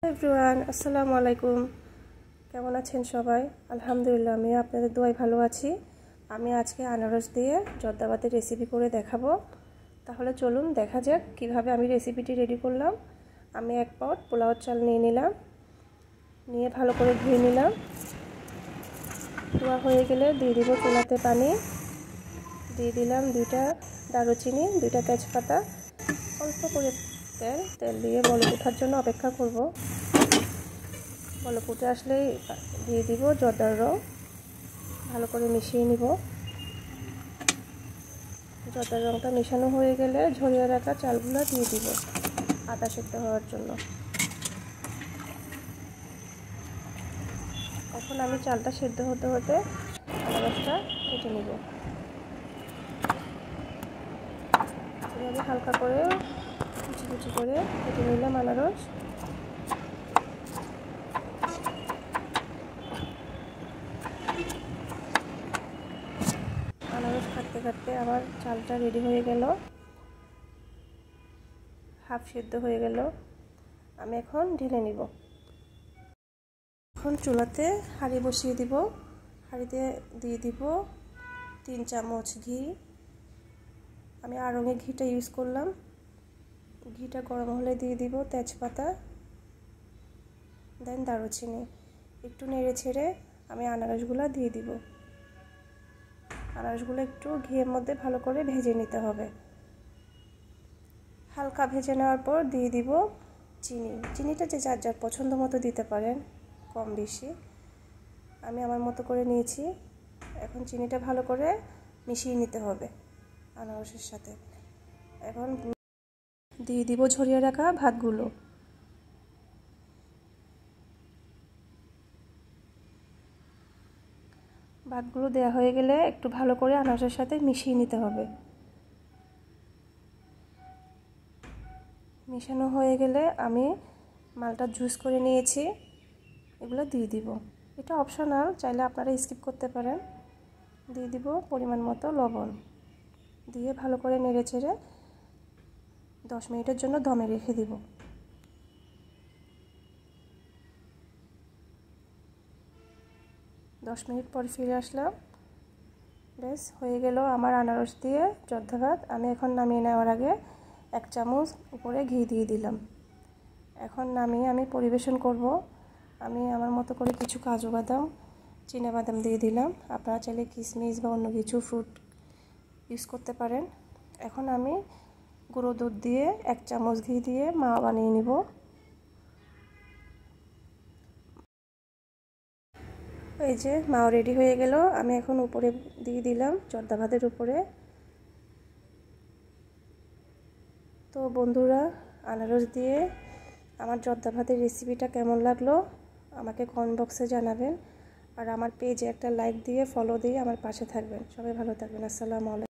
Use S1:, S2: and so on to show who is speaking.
S1: Everyone, আসসালামু আলাইকুম। কেমন আছেন সবাই? আলহামদুলিল্লাহ, আমি আপনাদের দোয়ায় ভালো আছি। আমি আজকে আনারস দিয়ে জর্দা ভাতের রেসিপি করে দেখাবো। তাহলে চলুন দেখা যাক কিভাবে আমি রেসিপিটি রেডি করলাম। আমি এক পট পোলাও চাল নিয়ে নিলাম, নিয়ে ভালো করে ধুয়ে নিলাম। ধোয়া হয়ে গেলে দিয়ে দিব চুলাতে পানি, দিয়ে দিলাম 2টা দারুচিনি, 2টা তেজপাতা, অল্প করে তেল দিয়ে বলক ওঠার জন্য অপেক্ষা করব। বলক উঠে আসলেই দিয়ে দিব জর্দার রং, ভালো করে মিশিয়ে নিব। জর্দার রংটা মেশানো হয়ে গেলে ঝরিয়ে রাখা চালগুলো দিয়ে দিব আদা সেদ্ধ হওয়ার জন্য। এখন আমি চালটা সেদ্ধ হতে হতে আনারসটা কেটে নিব। এভাবে হালকা করে কুচি কুচি করে কেটে নিলাম আনারস। আনারস কাটতে কাটতে আমার চালটা রেডি হয়ে গেল, হাফ সেদ্ধ হয়ে গেল। আমি এখন ঢেলে নিব। এখন চুলাতে হাঁড়ি বসিয়ে দিব। হাঁড়িতে দিয়ে দিব 3 চামচ ঘি। আমি আড়ঙের ঘিটা ইউজ করলাম। ঘিটা গরম হলে দিয়ে দিব তেজপাতা, দেন দারুচিনি। একটু নেড়ে ছেড়ে আমি আনারসগুলো দিয়ে দিব। আনারসগুলো একটু ঘিয়ের মধ্যে ভালো করে ভেজে নিতে হবে। হালকা ভেজে নেওয়ার পর দিয়ে দিব চিনি। চিনিটা যে যার যার পছন্দ মতো দিতে পারেন, কম বেশি। আমি আমার মতো করে নিয়েছি। এখন চিনিটা ভালো করে মিশিয়ে নিতে হবে আনারসের সাথে। এখন দিয়ে দিব ঝরিয়ে রাখা ভাতগুলো। ভাতগুলো দেওয়া হয়ে গেলে একটু ভালো করে আনারসের সাথে মিশিয়ে নিতে হবে। মেশানো হয়ে গেলে আমি মালটা জুস করে নিয়েছি, এগুলো দিয়ে দিব। এটা অপশনাল, চাইলে আপনারা স্কিপ করতে পারেন। দিয়ে দিব পরিমাণ মতো লবণ, দিয়ে ভালো করে নেড়ে চেড়ে 10 মিনিটের জন্য দমে রেখে দিব। দশ মিনিট পর ফিরে আসলাম। বেশ হয়ে গেল আমার আনারস দিয়ে জর্দা ভাত। আমি এখন নামিয়ে নেওয়ার আগে 1 চামচ উপরে ঘি দিয়ে দিলাম। এখন নামিয়ে আমি পরিবেশন করব। আমি আমার মতো করে কিছু কাজু বাদাম, চিনা বাদাম দিয়ে দিলাম। আপনারা চাইলে কিশমিশ বা অন্য কিছু ফ্রুট ইউজ করতে পারেন। এখন আমি গুঁড়ো দুধ দিয়ে 1 চামচ ঘি দিয়ে মাওয়া বানিয়ে নিব। এই যে মাওয়া রেডি হয়ে গেল। আমি এখন উপরে দিয়ে দিলাম জর্দা ভাতের উপরে। তো বন্ধুরা, আনারস দিয়ে আমার জর্দা ভাতের রেসিপিটা কেমন লাগলো আমাকে কমেন্ট বক্সে জানাবেন। আর আমার পেজে একটা লাইক দিয়ে ফলো দিয়ে আমার পাশে থাকবেন। সবাই ভালো থাকবেন। আসসালামু আলাইকুম।